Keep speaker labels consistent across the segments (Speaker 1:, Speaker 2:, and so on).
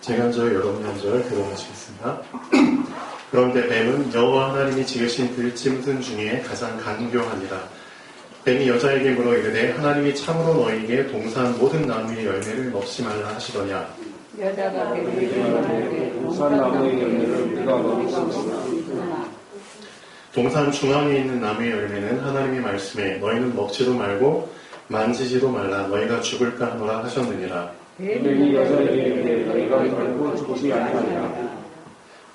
Speaker 1: 제간절 여덟명절 교독하시겠습니다. 그런데 뱀은 여호와 하나님이 지으신 들짐승 중에 가장 간교하니라. 뱀이 여자에게 물어 이르되 하나님이 참으로 너희에게 동산 모든 나무의 열매를 먹지 말라 하시더냐.
Speaker 2: 여자가 뱀에게
Speaker 3: 동산 나무의 열매를 네가 먹을 수 있으나
Speaker 1: 동산 중앙에 있는 나무의 열매는 하나님의 말씀에 너희는 먹지도 말고 만지지도 말라 너희가 죽을까 하노라 하셨느니라.
Speaker 3: 뱀이 여자에게 이르되 너희가 결코 죽지 아니하리라.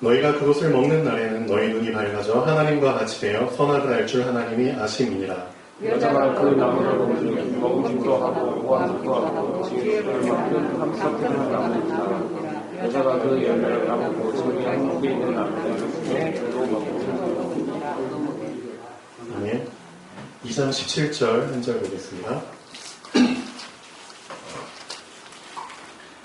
Speaker 1: 너희가 그것을 먹는 날에는 너희 눈이 밝아져 하나님과 같이 되어 선악을 알 줄 하나님이 아심이니라.
Speaker 3: 여자가 그 나무를 보니 먹음직도 하고 보암직도 하고 지혜를 만든 함석되는 나무이라. 여자가 그 열매를 따먹고 정의한 목에 있는 나무를 도 먹고.
Speaker 1: 아멘. 2장 17절 한 절 보겠습니다.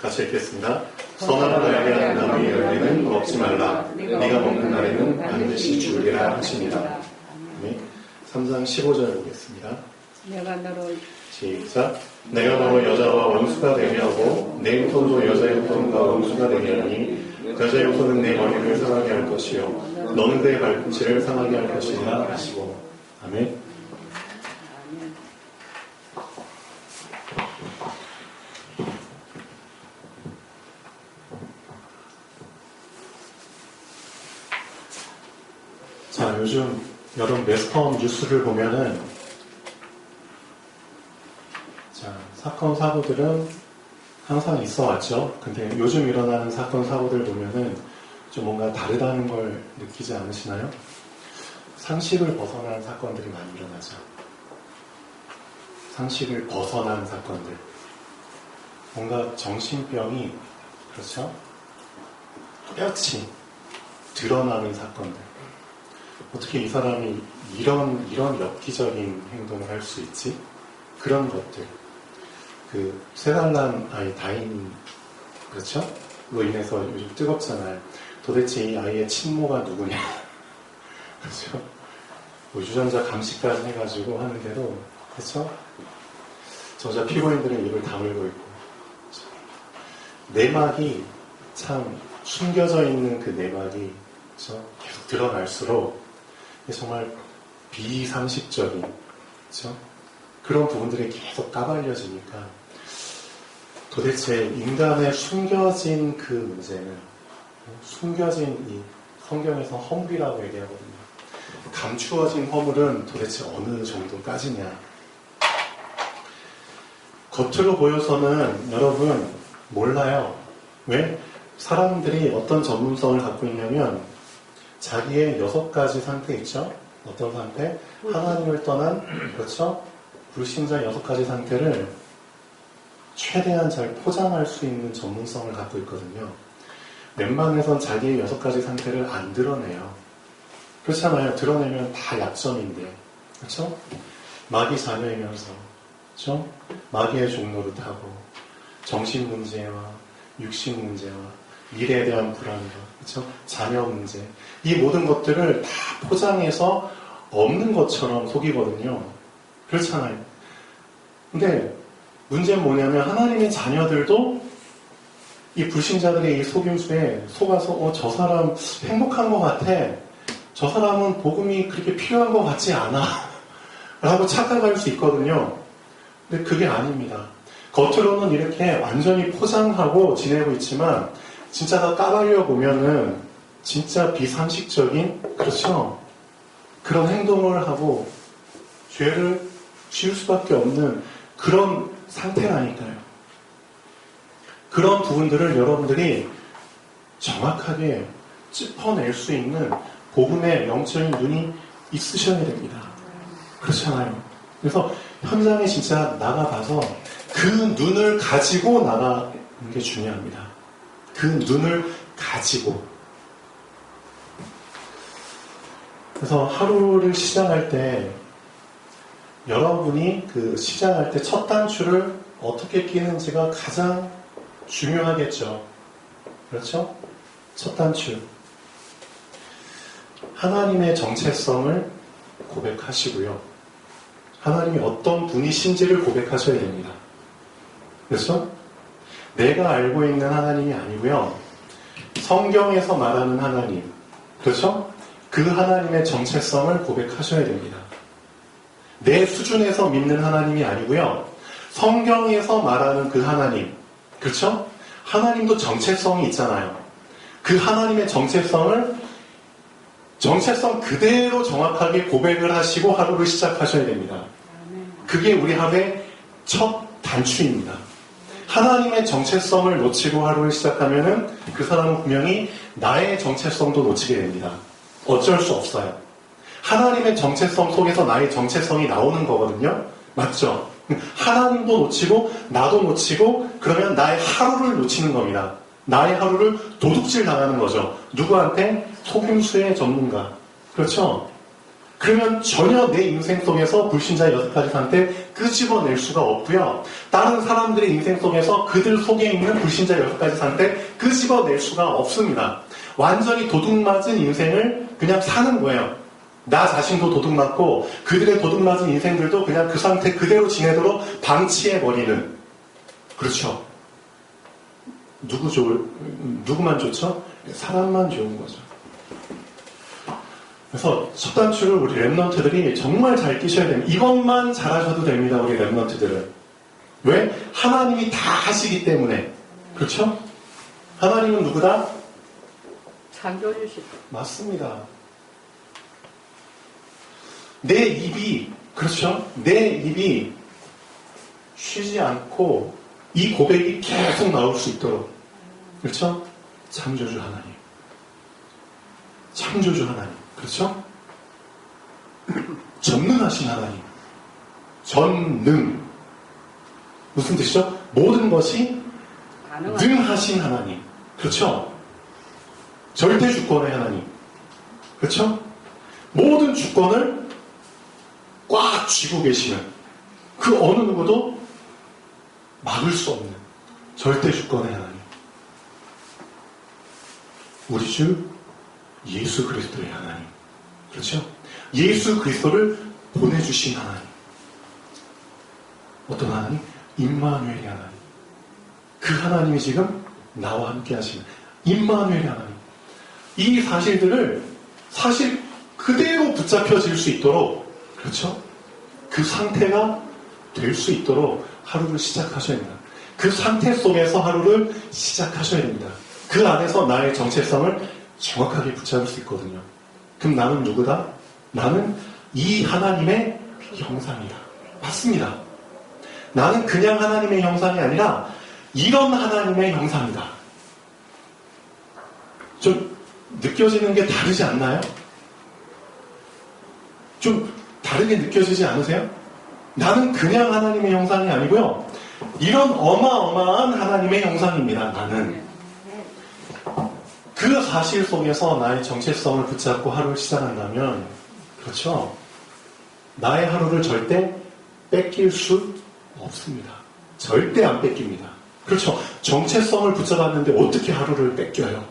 Speaker 1: 같이 읽겠습니다. 선악을 알게 하는 나무의 열매는 먹지 말라. 네가 먹는 날에는 반드시 죽으리라 하시니라. 3장 15절 보겠습니다.
Speaker 2: 내가 너로
Speaker 1: 시작. 내가 너로 여자와 원수가 되게 하고 내 형통도 여자의 형통과 원수가 되게 하니 여자의 형통은 내 머리를 상하게 할 것이요 너는 그의 발꿈치를 상하게 할 것이라 하시고. 아멘. 자, 요즘 여러분 매스컴 뉴스를 보면은 자, 사건 사고들은 항상 있어 왔죠. 근데 요즘 일어나는 사건 사고들 보면은 좀 뭔가 다르다는 걸 느끼지 않으시나요? 상식을 벗어난 사건들이 많이 일어나죠. 상식을 벗어난 사건들. 뭔가 정신병이 그렇죠? 뼈치 드러나는 사건들. 어떻게 이 사람이 이런 엽기적인 행동을 할 수 있지? 그런 것들. 그, 3살 아이 다인, 그렇죠? 로 인해서 요즘 뜨겁잖아요. 도대체 이 아이의 친모가 누구냐? 그렇죠? 뭐 유전자 감시까지 해가지고 하는데도, 그렇죠? 저자 피고인들은 입을 다물고 있고. 그렇죠? 내막이 참 숨겨져 있는 그 내막이, 그렇죠? 계속 드러날수록 정말 비상식적인, 그렇죠? 그런 부분들이 계속 까발려지니까 도대체 인간의 숨겨진 그 문제는 숨겨진 이 성경에서 허물이라고 얘기하거든요. 감추어진 허물은 도대체 어느 정도까지냐? 겉으로 보여서는 여러분 몰라요. 왜? 사람들이 어떤 전문성을 갖고 있냐면 자기의 6가지 상태 있죠? 어떤 상태? 하나님을 떠난, 그렇죠? 불신자 6가지 상태를 최대한 잘 포장할 수 있는 전문성을 갖고 있거든요. 웬만해선 자기의 6가지 상태를 안 드러내요. 그렇잖아요. 드러내면 다 약점인데. 그렇죠? 마귀 자녀이면서, 그렇죠? 마귀의 종로를 타고, 정신 문제와 육신 문제와 미래에 대한 불안과, 그렇죠? 자녀 문제. 이 모든 것들을 다 포장해서 없는 것처럼 속이거든요. 그렇잖아요. 근데 문제는 뭐냐면 하나님의 자녀들도 이 불신자들의 이 속임수에 속아서 저 사람 행복한 것 같아. 저 사람은 복음이 그렇게 필요한 것 같지 않아. 라고 착각할 수 있거든요. 근데 그게 아닙니다. 겉으로는 이렇게 완전히 포장하고 지내고 있지만 진짜 다 까발려 보면은 진짜 비상식적인, 그렇죠? 그런 행동을 하고 죄를 지을 수밖에 없는 그런 상태라니까요. 그런 부분들을 여러분들이 정확하게 짚어낼 수 있는 복음의 영적인 눈이 있으셔야 됩니다. 그렇잖아요. 그래서 현장에 진짜 나가봐서 그 눈을 가지고 나가는 게 중요합니다. 그 눈을 가지고. 그래서 하루를 시작할 때 여러분이 그 시작할 때 첫 단추를 어떻게 끼는지가 가장 중요하겠죠. 그렇죠? 첫 단추. 하나님의 정체성을 고백하시고요. 하나님이 어떤 분이신지를 고백하셔야 됩니다. 그렇죠? 내가 알고 있는 하나님이 아니고요. 성경에서 말하는 하나님, 그렇죠? 그 하나님의 정체성을 고백하셔야 됩니다. 내 수준에서 믿는 하나님이 아니고요. 성경에서 말하는 그 하나님, 그렇죠? 하나님도 정체성이 있잖아요. 그 하나님의 정체성 그대로 정확하게 고백을 하시고 하루를 시작하셔야 됩니다. 그게 우리 하루의 첫 단추입니다. 하나님의 정체성을 놓치고 하루를 시작하면은 그 사람은 분명히 나의 정체성도 놓치게 됩니다. 어쩔 수 없어요. 하나님의 정체성 속에서 나의 정체성이 나오는 거거든요. 맞죠? 하나님도 놓치고 나도 놓치고 그러면 나의 하루를 놓치는 겁니다. 나의 하루를 도둑질 당하는 거죠. 누구한테? 속임수의 전문가. 그렇죠? 그러면 전혀 내 인생 속에서 불신자의 6가지 상태 끄집어낼 수가 없고요. 다른 사람들의 인생 속에서 그들 속에 있는 불신자의 6가지 상태 끄집어낼 수가 없습니다. 완전히 도둑맞은 인생을 그냥 사는 거예요. 나 자신도 도둑맞고 그들의 도둑맞은 인생들도 그냥 그 상태 그대로 지내도록 방치해버리는. 그렇죠. 누구만 좋죠? 사람만 좋은 거죠. 그래서 첫 단추를 우리 랩런트들이 정말 잘 끼셔야 됩니다. 이것만 잘하셔도 됩니다. 우리 랩런트들은. 왜? 하나님이 다 하시기 때문에. 그렇죠? 하나님은 누구다?
Speaker 2: 창조주시다.
Speaker 1: 맞습니다. 내 입이, 그렇죠? 내 입이 쉬지 않고 이 고백이 계속 나올 수 있도록. 그렇죠? 창조주 하나님. 창조주 하나님. 그렇죠? 전능하신 하나님. 전능. 무슨 뜻이죠? 모든 것이 능하신 하나님. 그렇죠? 절대 주권의 하나님. 그렇죠? 모든 주권을 꽉 쥐고 계시는 그 어느 누구도 막을 수 없는 절대 주권의 하나님. 우리 주 예수 그리스도의 하나님. 그렇죠? 예수 그리스도를 보내주신 하나님. 어떤 하나님? 임마누엘의 하나님. 그 하나님이 지금 나와 함께 하시는 임마누엘의 하나님. 이 사실들을 사실 그대로 붙잡혀질 수 있도록, 그렇죠? 그 상태가 될 수 있도록 하루를 시작하셔야 됩니다. 그 상태 속에서 하루를 시작하셔야 됩니다. 그 안에서 나의 정체성을 정확하게 붙잡을 수 있거든요. 그럼 나는 누구다? 나는 이 하나님의 형상이다. 맞습니다. 나는 그냥 하나님의 형상이 아니라 이런 하나님의 형상이다. 좀 느껴지는 게 다르지 않나요? 좀 다르게 느껴지지 않으세요? 나는 그냥 하나님의 형상이 아니고요. 이런 어마어마한 하나님의 형상입니다. 나는. 그 사실 속에서 나의 정체성을 붙잡고 하루를 시작한다면, 그렇죠? 나의 하루를 절대 뺏길 수 없습니다. 절대 안 뺏깁니다. 그렇죠? 정체성을 붙잡았는데 어떻게 하루를 뺏겨요?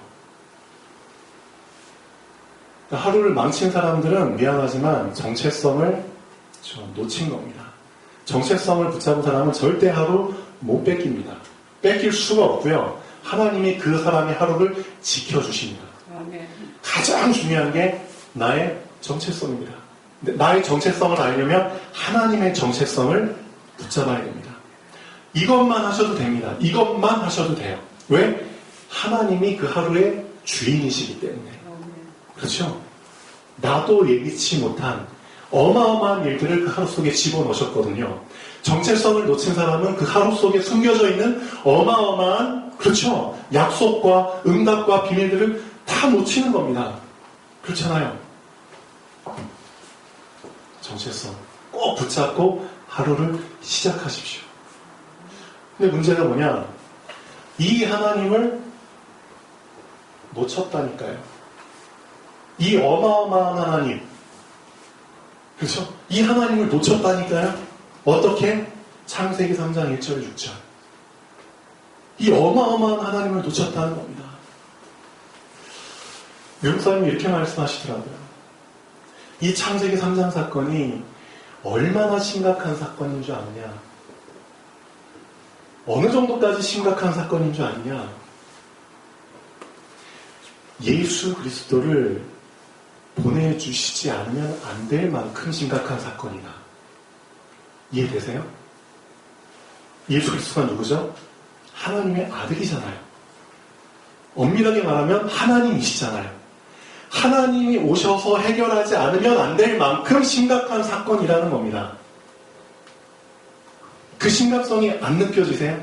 Speaker 1: 하루를 망친 사람들은 미안하지만 정체성을 놓친 겁니다. 정체성을 붙잡은 사람은 절대 하루 못 뺏깁니다. 뺏길 수가 없고요. 하나님이 그 사람의 하루를 지켜주십니다. 가장 중요한 게 나의 정체성입니다. 나의 정체성을 알려면 하나님의 정체성을 붙잡아야 됩니다. 이것만 하셔도 됩니다. 이것만 하셔도 돼요. 왜? 하나님이 그 하루의 주인이시기 때문에. 그렇죠? 나도 예기치 못한 어마어마한 일들을 그 하루 속에 집어넣으셨거든요. 정체성을 놓친 사람은 그 하루 속에 숨겨져 있는 어마어마한, 그렇죠? 약속과 응답과 비밀들을 다 놓치는 겁니다. 그렇잖아요. 정체성 꼭 붙잡고 하루를 시작하십시오. 근데 문제가 뭐냐? 이 하나님을 놓쳤다니까요. 이 어마어마한 하나님, 그렇죠? 이 하나님을 놓쳤다니까요. 어떻게? 창세기 3장 1절 6절. 이 어마어마한 하나님을 놓쳤다는 겁니다. 명사님이 이렇게 말씀하시더라고요. 이 창세기 3장 사건이 얼마나 심각한 사건인 줄 아느냐? 어느 정도까지 심각한 사건인 줄 아느냐? 예수 그리스도를 보내주시지 않으면 안 될 만큼 심각한 사건이다. 이해되세요? 예수 그리스도가 누구죠? 하나님의 아들이잖아요. 엄밀하게 말하면 하나님이시잖아요. 하나님이 오셔서 해결하지 않으면 안 될 만큼 심각한 사건이라는 겁니다. 그 심각성이 안 느껴지세요?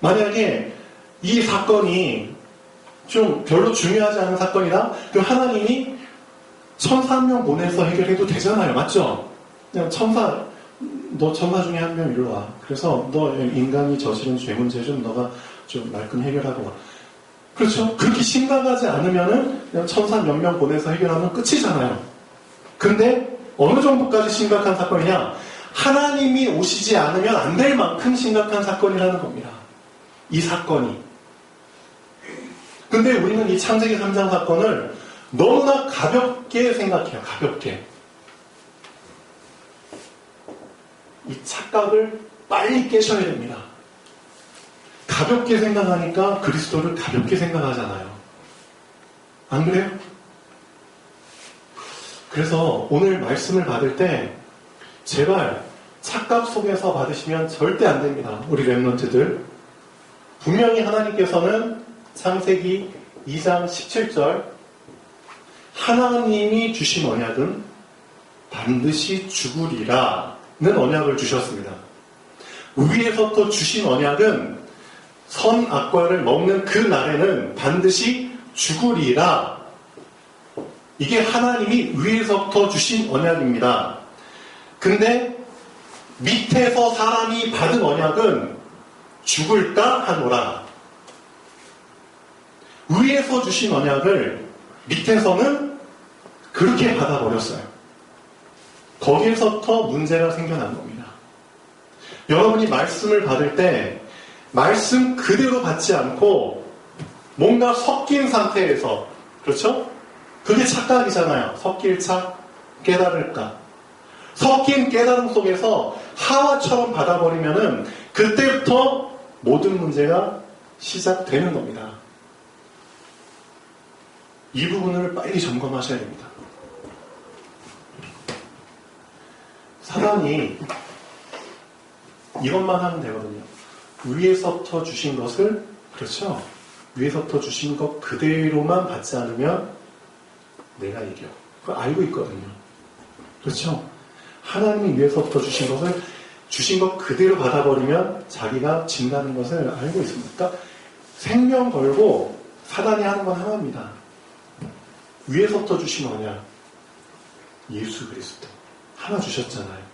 Speaker 1: 만약에 이 사건이 좀 별로 중요하지 않은 사건이다? 그럼 하나님이 천사 한 명 보내서 해결해도 되잖아요. 맞죠? 그냥 너 천사 중에 한 명 이리로 와. 그래서 너 인간이 저지른 죄 문제 좀 너가 좀 말끔 해결하고 와. 그렇죠? 그렇게 심각하지 않으면은 그냥 천사 몇 명 보내서 해결하면 끝이잖아요. 근데 어느 정도까지 심각한 사건이냐? 하나님이 오시지 않으면 안 될 만큼 심각한 사건이라는 겁니다. 이 사건이. 근데 우리는 이 창세기 3장 사건을 너무나 가볍게 생각해요. 가볍게. 이 착각을 빨리 깨셔야 됩니다. 가볍게 생각하니까 그리스도를 가볍게 생각하잖아요. 안 그래요? 그래서 오늘 말씀을 받을 때 제발 착각 속에서 받으시면 절대 안 됩니다. 우리 랩런트들. 분명히 하나님께서는 창세기 2장 17절 하나님이 주신 언약은 반드시 죽으리라는 언약을 주셨습니다. 위에서부터 주신 언약은 선악과를 먹는 그 날에는 반드시 죽으리라. 이게 하나님이 위에서부터 주신 언약입니다. 근데 밑에서 사람이 받은 언약은 죽을까 하노라. 위에서 주신 언약을 밑에서는 그렇게 받아버렸어요. 거기에서부터 문제가 생겨난 겁니다. 여러분이 말씀을 받을 때 말씀 그대로 받지 않고 뭔가 섞인 상태에서, 그렇죠? 그게 착각이잖아요. 섞일 차, 깨달을까. 섞인 깨달음 속에서 하와처럼 받아버리면은 그때부터 모든 문제가 시작되는 겁니다. 이 부분을 빨리 점검하셔야 됩니다. 사단이 이것만 하면 되거든요. 위에서부터 주신 것을, 그렇죠? 위에서부터 주신 것 그대로만 받지 않으면 내가 이겨. 그걸 알고 있거든요. 그렇죠? 하나님이 위에서부터 주신 것을 주신 것 그대로 받아버리면 자기가 진다는 것을 알고 있습니다. 그러니까 생명 걸고 사단이 하는 건 하나입니다. 위에서부터 주신 언약, 예수 그리스도 하나 주셨잖아요.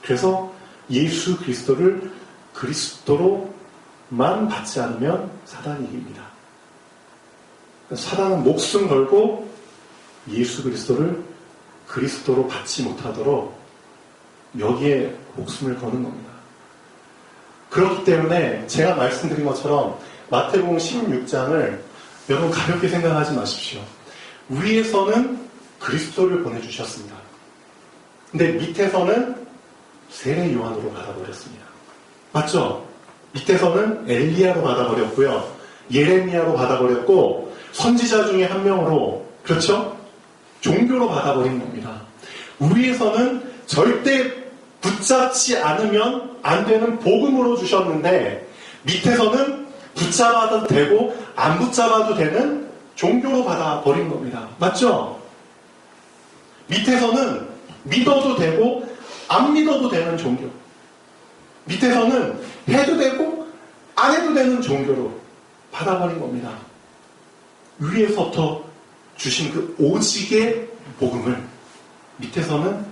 Speaker 1: 그래서 예수 그리스도를 그리스도로만 받지 않으면 사단이 이깁니다. 사단은 목숨 걸고 예수 그리스도를 그리스도로 받지 못하도록 여기에 목숨을 거는 겁니다. 그렇기 때문에 제가 말씀드린 것처럼 마태복음 16장을 여러분 가볍게 생각하지 마십시오. 위에서는 그리스도를 보내주셨습니다. 근데 밑에서는 세례 요한으로 받아버렸습니다. 맞죠? 밑에서는 엘리야로 받아버렸고요. 예레미야로 받아버렸고 선지자 중에 한 명으로, 그렇죠? 종교로 받아버린 겁니다. 위에서는 절대 붙잡지 않으면 안 되는 복음으로 주셨는데 밑에서는 붙잡아도 되고 안 붙잡아도 되는 종교로 받아버린 겁니다. 맞죠? 밑에서는 믿어도 되고 안 믿어도 되는 종교. 밑에서는 해도 되고 안 해도 되는 종교로 받아버린 겁니다. 위에서부터 주신 그 오직의 복음을 밑에서는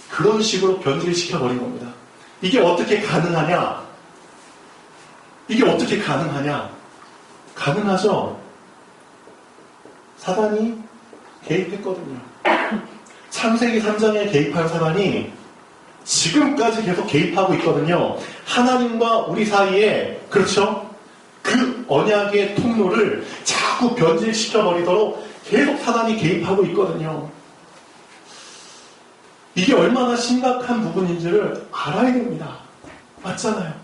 Speaker 1: 그런 식으로 변질시켜버린 겁니다. 이게 어떻게 가능하냐? 이게 어떻게 가능하냐? 가능하죠? 사단이 개입했거든요. 창세기 3장에 개입한 사단이 지금까지 계속 개입하고 있거든요. 하나님과 우리 사이에, 그렇죠? 그 언약의 통로를 자꾸 변질시켜버리도록 계속 사단이 개입하고 있거든요. 이게 얼마나 심각한 부분인지를 알아야 됩니다. 맞잖아요.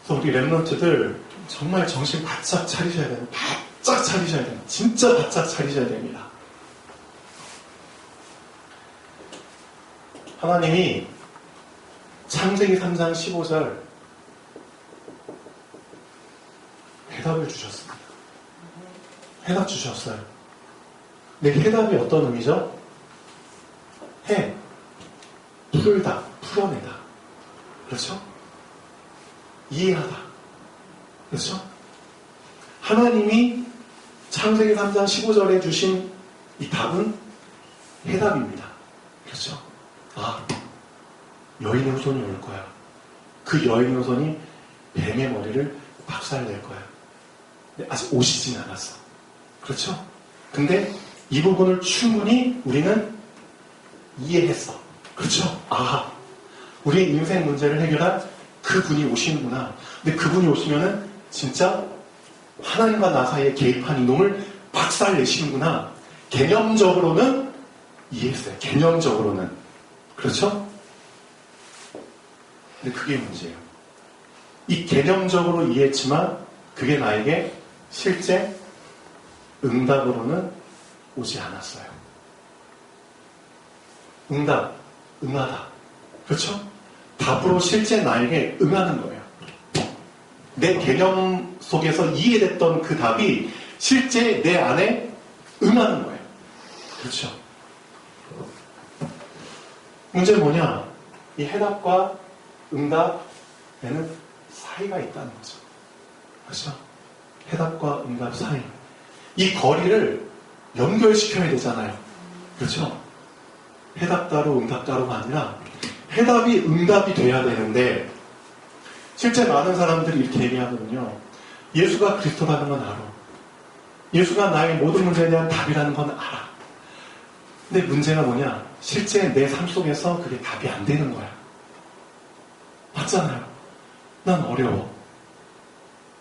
Speaker 1: 그래서 우리 랩런트들 정말 정신 바짝 차리셔야 돼요. 바짝 차리셔야 돼요. 진짜 바짝 차리셔야 됩니다. 하나님이 창세기 3장 15절 해답을 주셨습니다. 해답 주셨어요. 근데 해답이 어떤 의미죠? 풀다, 풀어내다. 그렇죠? 이해하다. 그렇죠? 하나님이 창세기 3장 15절에 주신 이 답은 해답입니다. 그렇죠? 여인의 후손이 올 거야. 그 여인의 후손이 뱀의 머리를 박살낼 거야. 근데 아직 오시진 않았어. 그렇죠? 근데 이 부분을 충분히 우리는 이해했어. 그렇죠? 우리의 인생 문제를 해결할 그분이 오시는구나. 근데 그분이 오시면은 진짜 하나님과 나 사이에 개입한 이놈을 박살내시는구나. 개념적으로는 이해했어요. 개념적으로는. 그렇죠? 근데 그게 문제예요. 이 개념적으로 이해했지만 그게 나에게 실제 응답으로는 오지 않았어요. 응답, 응하다. 그렇죠? 답으로 실제 나에게 응하는 거예요. 내 개념 속에서 이해됐던 그 답이 실제 내 안에 응하는 거예요. 그렇죠? 문제는 뭐냐? 이 해답과 응답에는 사이가 있다는 거죠. 그렇죠? 해답과 응답 사이. 이 거리를 연결시켜야 되잖아요. 그렇죠? 해답 따로 응답 따로가 아니라 해답이 응답이 돼야 되는데 실제 많은 사람들이 이렇게 얘기하거든요. 예수가 그리스도라는 건 알아. 예수가 나의 모든 문제에 대한 답이라는 건 알아. 근데 문제가 뭐냐? 실제 내 삶 속에서 그게 답이 안 되는 거야. 맞잖아요. 난 어려워.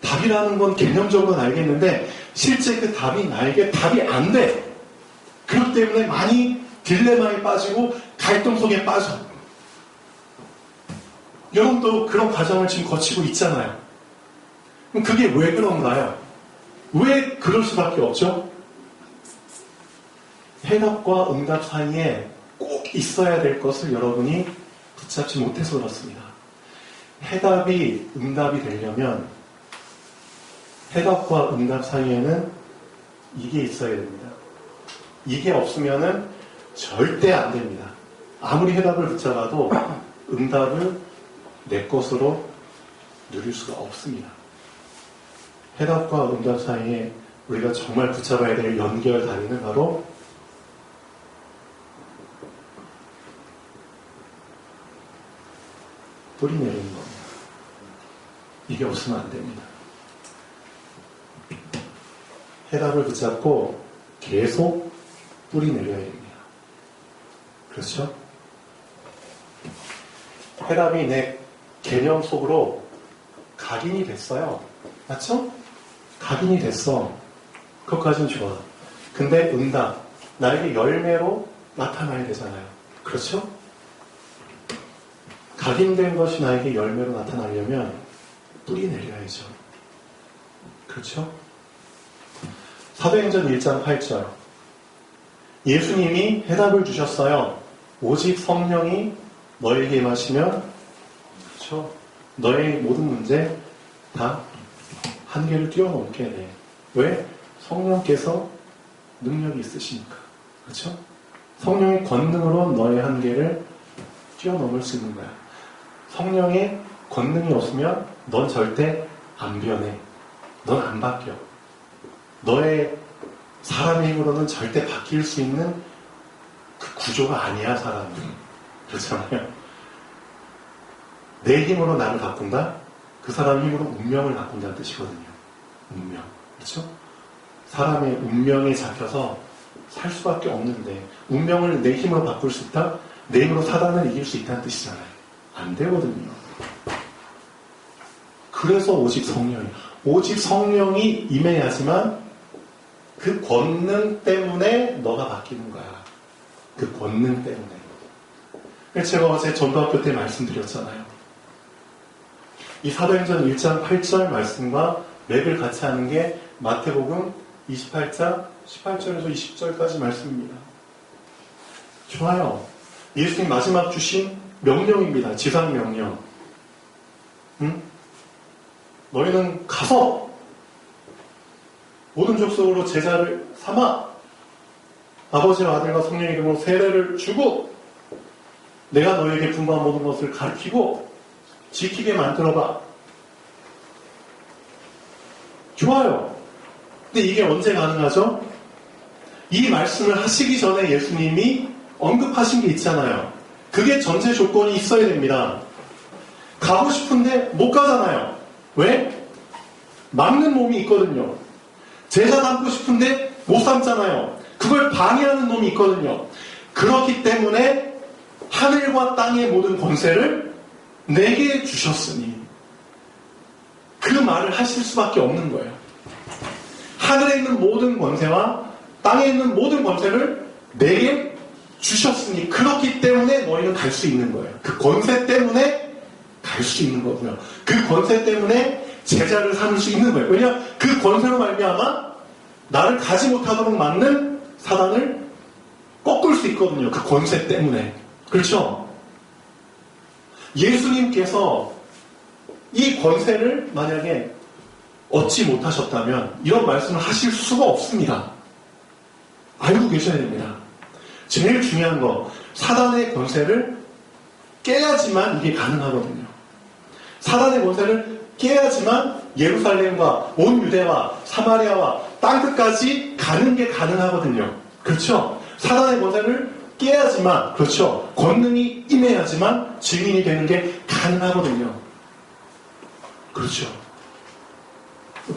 Speaker 1: 답이라는 건 개념적으로는 알겠는데 실제 그 답이 나에게 답이 안 돼. 그렇기 때문에 많이 딜레마에 빠지고 갈등 속에 빠져. 여러분도 그런 과정을 지금 거치고 있잖아요. 그럼 그게 왜 그런가요? 왜 그럴 수밖에 없죠? 해답과 응답 사이에 꼭 있어야 될 것을 여러분이 붙잡지 못해서 그렇습니다. 해답이 응답이 되려면 해답과 응답 사이에는 이게 있어야 됩니다. 이게 없으면은 절대 안 됩니다. 아무리 해답을 붙잡아도 응답을 내 것으로 누릴 수가 없습니다. 해답과 응답 사이에 우리가 정말 붙잡아야 될 연결 다리는 바로 뿌리 내리는 겁니다. 이게 없으면 안 됩니다. 해답을 붙잡고 계속 뿌리 내려야 됩니다. 그렇죠? 해답이 내 개념 속으로 각인이 됐어요. 맞죠? 각인이 됐어. 그것까지는 좋아. 근데 응답, 나에게 열매로 나타나야 되잖아요. 그렇죠? 각인된 것이 나에게 열매로 나타나려면 뿌리 내려야죠. 그렇죠? 사도행전 1장 8절. 예수님이 해답을 주셨어요. 오직 성령이 너에게 임하시면, 그렇죠? 너의 모든 문제 다 한계를 뛰어넘게 돼. 왜? 성령께서 능력이 있으시니까. 그렇죠? 성령의 권능으로 너의 한계를 뛰어넘을 수 있는 거야. 성령의 권능이 없으면 넌 절대 안 변해. 넌 안 바뀌어. 너의 사람의 힘으로는 절대 바뀔 수 있는 그 구조가 아니야, 사람은. 그렇잖아요. 내 힘으로 나를 바꾼다? 그 사람 힘으로 운명을 바꾼다는 뜻이거든요. 운명. 그렇죠? 사람의 운명에 잡혀서 살 수밖에 없는데 운명을 내 힘으로 바꿀 수 있다? 내 힘으로 사단을 이길 수 있다는 뜻이잖아요. 안 되거든요. 그래서 오직 성령이 임해야지만 그 권능 때문에 너가 바뀌는 거야. 그 권능 때문에. 제가 어제 전도학교 때 말씀드렸잖아요. 이 사도행전 1장 8절 말씀과 맥을 같이 하는 게 마태복음 28장 18절에서 20절까지 말씀입니다. 좋아요. 예수님 마지막 주신 명령입니다. 지상 명령. 응? 너희는 가서 모든 족속으로 제자를 삼아 아버지와 아들과 성령의 이름으로 세례를 주고 내가 너희에게 분부한 모든 것을 가르치고 지키게 만들어봐. 좋아요. 근데 이게 언제 가능하죠? 이 말씀을 하시기 전에 예수님이 언급하신 게 있잖아요. 그게 전제 조건이 있어야 됩니다. 가고 싶은데 못 가잖아요. 왜? 막는 놈이 있거든요. 제자 삼고 싶은데 못 삼잖아요. 그걸 방해하는 놈이 있거든요. 그렇기 때문에 하늘과 땅의 모든 권세를 내게 주셨으니 그 말을 하실 수밖에 없는 거예요. 하늘에 있는 모든 권세와 땅에 있는 모든 권세를 내게 주셨으니 그렇기 때문에 너희는 갈 수 있는 거예요. 그 권세 때문에 갈 수 있는 거고요. 그 권세 때문에 제자를 삼을 수 있는 거예요. 왜냐? 그 권세로 말미암아 나를 가지 못하도록 막는 사단을 꺾을 수 있거든요. 그 권세 때문에. 그렇죠? 예수님께서 이 권세를 만약에 얻지 못하셨다면 이런 말씀을 하실 수가 없습니다. 알고 계셔야 됩니다. 제일 중요한 거, 사단의 권세를 깨야지만 이게 가능하거든요. 사단의 권세를 깨야지만 예루살렘과 온 유대와 사마리아와 땅끝까지 가는 게 가능하거든요. 그렇죠? 사단의 권세를 깨야지만, 그렇죠? 권능이 임해야지만 증인이 되는 게 가능하거든요. 그렇죠?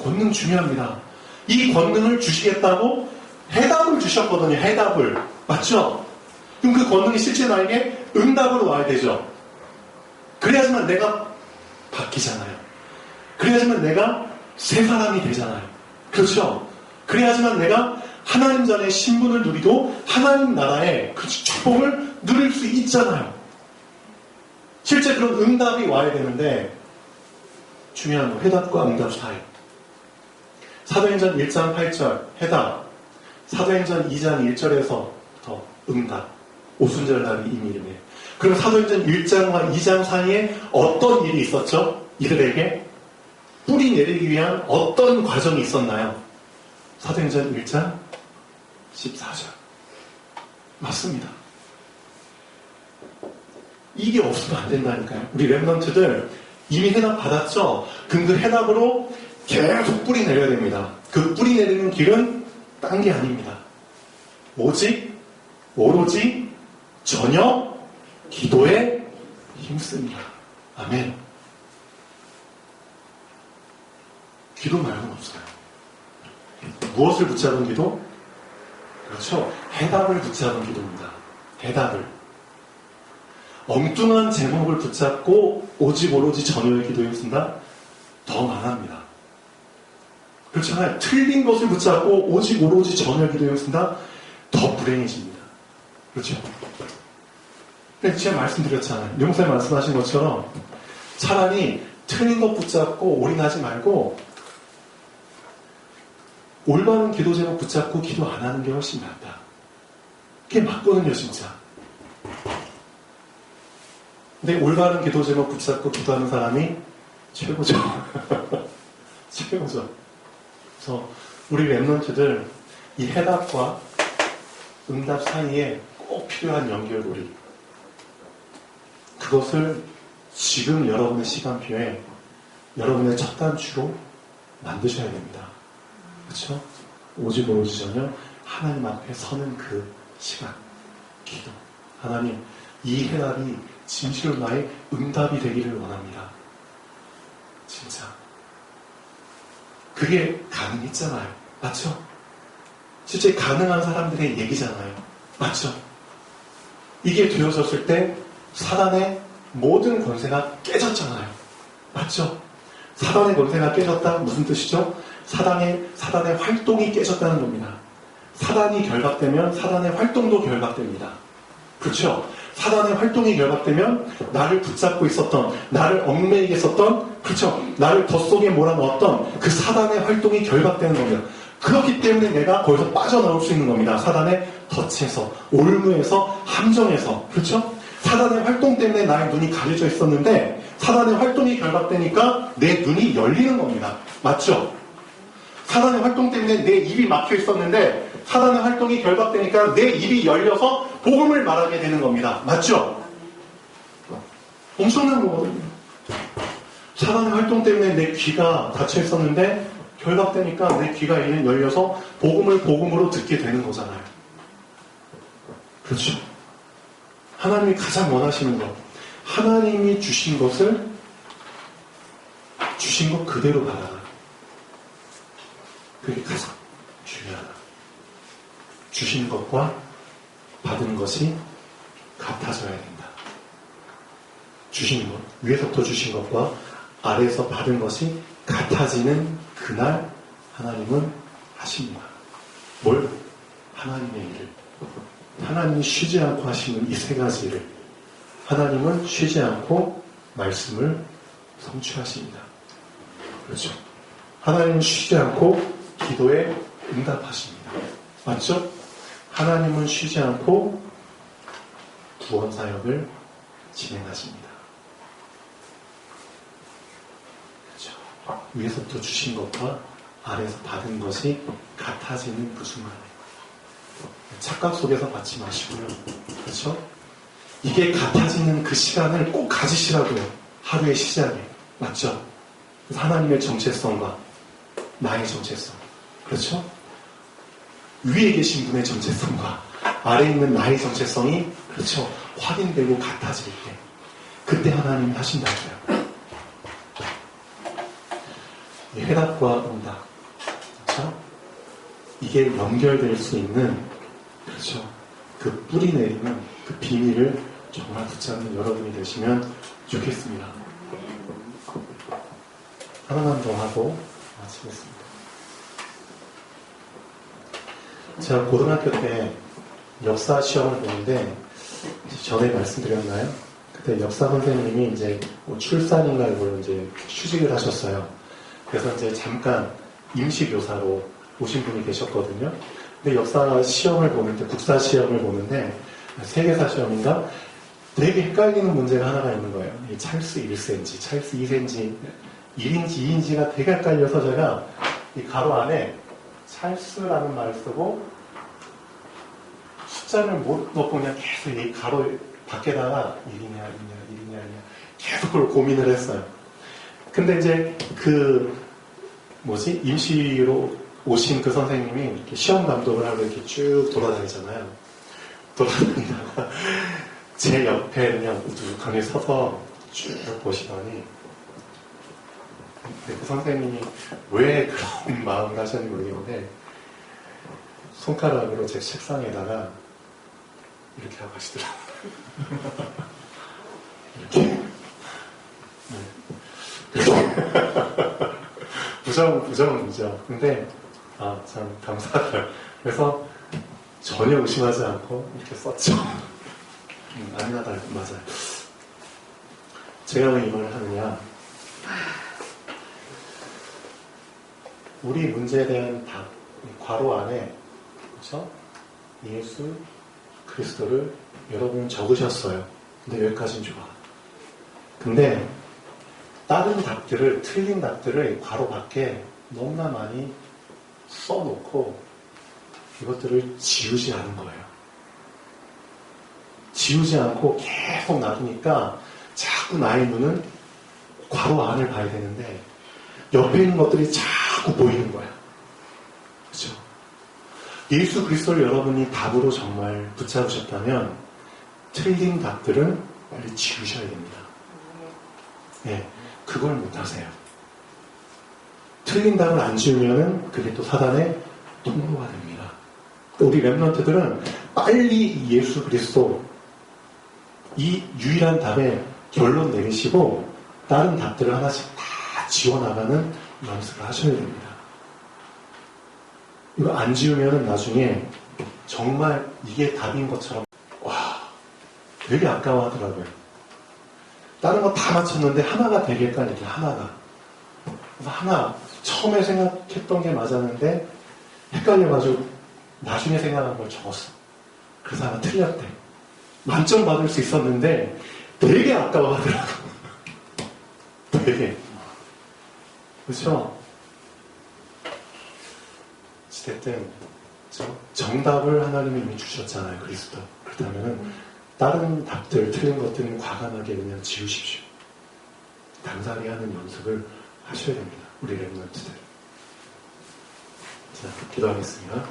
Speaker 1: 권능 중요합니다. 이 권능을 주시겠다고 해답을 주셨거든요. 해답을. 맞죠? 그럼 그 권능이 실제 나에게 응답으로 와야 되죠. 그래야지만 내가 바뀌잖아요. 그래야지만 내가 새 사람이 되잖아요. 그렇죠? 그래야지만 내가 하나님 전에 신분을 누리고 하나님 나라의 그 축복을 누릴 수 있잖아요. 실제 그런 응답이 와야 되는데 중요한 거, 해답과 응답 사이. 사도행전 1장 8절 해답, 사도행전 2장 1절에서부터 응답, 오순절날이 이미름에. 그럼 사도행전 1장과 2장 사이에 어떤 일이 있었죠? 이들에게 뿌리 내리기 위한 어떤 과정이 있었나요? 사도행전 1장 14절. 맞습니다. 이게 없으면 안 된다니까요. 우리 랩런트들 이미 해답 받았죠? 그럼 그 해답으로 계속 뿌리 내려야 됩니다. 그 뿌리 내리는 길은 딴 게 아닙니다. 오로지 전혀 기도에 힘씁니다. 아멘. 기도 말고는 없어요. 무엇을 붙잡은 기도? 그렇죠. 해답을 붙잡은 기도입니다. 해답을. 엉뚱한 제목을 붙잡고 오로지 전혀의 기도에 힘쓴다? 더 망합니다. 그렇잖아요. 틀린 것을 붙잡고 오로지 전혀의 기도에 힘쓴다? 더 불행해집니다. 그렇죠. 근데 제가 말씀드렸잖아요. 용사님 말씀하신 것처럼 차라리 틀린 것 붙잡고 올인하지 말고 올바른 기도 제목 붙잡고 기도 안 하는 게 훨씬 낫다. 그게 맞거든요, 진짜. 근데 올바른 기도 제목 붙잡고 기도하는 사람이 최고죠. 최고죠. 그래서 우리 랩런트들 이 해답과 응답 사이에 꼭 필요한 연결고리. 그것을 지금 여러분의 시간표에 여러분의 첫 단추로 만드셔야 됩니다. 그렇죠? 오로지 전혀 하나님 앞에 서는 그 시간, 기도. 하나님, 이 해답이 진실로 나의 응답이 되기를 원합니다. 진짜. 그게 가능했잖아요. 맞죠? 실제 가능한 사람들의 얘기잖아요. 맞죠? 이게 되어졌을 때 사단의 모든 권세가 깨졌잖아요. 맞죠? 사단의 권세가 깨졌다 무슨 뜻이죠? 사단의 활동이 깨졌다는 겁니다. 사단이 결박되면 사단의 활동도 결박됩니다. 그렇죠? 사단의 활동이 결박되면 나를 붙잡고 있었던, 나를 얽매이게 했었던, 그렇죠? 나를 덫속에 몰아넣었던 그 사단의 활동이 결박되는 겁니다. 그렇기 때문에 내가 거기서 빠져나올 수 있는 겁니다. 사단의 덫에서, 올무에서, 함정에서, 그렇죠? 사단의 활동 때문에 나의 눈이 가려져 있었는데 사단의 활동이 결박되니까 내 눈이 열리는 겁니다. 맞죠? 사단의 활동 때문에 내 입이 막혀 있었는데 사단의 활동이 결박되니까 내 입이 열려서 복음을 말하게 되는 겁니다. 맞죠? 엄청난 거거든요. 사단의 활동 때문에 내 귀가 닫혀 있었는데 결박되니까 내 귀가 이는 열려서 복음을 복음으로 듣게 되는 거잖아요. 그렇죠? 하나님이 가장 원하시는 것, 하나님이 주신 것을 주신 것 그대로 받아라. 그게 가장 중요하다. 주신 것과 받은 것이 같아져야 된다. 주신 것, 위에서부터 주신 것과 아래에서 받은 것이 같아지는 그날 하나님은 하십니다. 뭘? 하나님의 일을. 하나님이 쉬지 않고 하시는 이 세 가지 일을 하나님은 쉬지 않고 말씀을 성취하십니다. 그렇죠? 하나님은 쉬지 않고 기도에 응답하십니다. 맞죠? 하나님은 쉬지 않고 구원 사역을 진행하십니다. 그렇죠? 위에서부터 주신 것과 아래에서 받은 것이 같아지는 그 순간에 착각 속에서 받지 마시고요. 그렇죠? 이게 같아지는 그 시간을 꼭 가지시라고요. 하루의 시작에. 맞죠? 하나님의 정체성과 나의 정체성. 그렇죠? 위에 계신 분의 정체성과 아래에 있는 나의 정체성이 그렇죠? 확인되고 같아질 때 그때 하나님이 하신다고요. 해답과 응답. 그렇죠? 이게 연결될 수 있는 그렇죠. 그 뿌리 내리는 그 비밀을 정말 붙잡는 여러분이 되시면 좋겠습니다. 하나만 더 하고 마치겠습니다. 제가 고등학교 때 역사 시험을 보는데 전에 말씀드렸나요? 그때 역사 선생님이 이제 뭐 출산인가 이걸 이제 휴직을 하셨어요. 그래서 이제 잠깐 임시 교사로 오신 분이 계셨거든요. 근데 역사 시험을 보는데, 국사 시험을 보는데, 세계사 시험인가? 되게 헷갈리는 문제가 하나가 있는 거예요. 이 찰스 1cm, 찰스 2cm, 1인치, 2인치가 되게 헷갈려서 제가 이 가로 안에 찰스라는 말을 쓰고 숫자를 못 넣고 그냥 계속 이 가로 밖에다가 1이냐, 계속 그걸 고민을 했어요. 근데 이제 임시로 오신 그 선생님이 이렇게 시험 감독을 하고 이렇게 쭉 돌아다니잖아요. 돌아다니다가 제 옆에 그냥 우두둑하게 서서 쭉 보시더니 그 선생님이 왜 그런 마음을 하셨는지 모르겠는데 손가락으로 제 책상에다가 이렇게 하고 하시더라고요. 이렇게. 부정. 근데 참 감사하다. 그래서 전혀 의심하지 않고 이렇게 썼죠. 아니하다 맞아요. 제가 왜 이 말을 하느냐? 우리 문제에 대한 답, 괄호 안에 그렇죠? 예수 그리스도를 여러분 적으셨어요. 근데 여기까지는 좋아. 근데 다른 답들을, 틀린 답들을 괄호 밖에 너무나 많이 써놓고 이것들을 지우지 않은 거예요. 지우지 않고 계속 놔두니까 자꾸 나의 눈은 괄호 안을 봐야 되는데 옆에 있는 것들이 자꾸 보이는 거야. 그렇죠? 예수 그리스도를 여러분이 답으로 정말 붙잡으셨다면 틀린 답들은 빨리 지우셔야 됩니다. 네, 그걸 못하세요. 틀린 답을 안 지우면은 그게 또 사단의 통로가 됩니다. 우리 렘넌트들은 빨리 예수 그리스도 이 유일한 답에 결론 내리시고 다른 답들을 하나씩 다 지워나가는 연습을 하셔야 됩니다. 이거 안 지우면은 나중에 정말 이게 답인 것처럼 되게 아까워하더라고요. 다른 거 다 맞췄는데 하나가 되겠다, 이렇게 하나가. 그래서 하나, 처음에 생각했던 게 맞았는데 헷갈려가지고 나중에 생각한 걸 적었어. 그래서 하나 틀렸대. 만점 받을 수 있었는데 되게 아까워하더라고. 되게. 그렇죠? 어쨌든 정답을 하나님이 이미 주셨잖아요. 그리스도. 그렇다면 다른 답들, 틀린 것들은 과감하게 그냥 지우십시오. 당사리 하는 연습을 하셔야 됩니다. 우리 랩런트들. 자, 기도하겠습니다.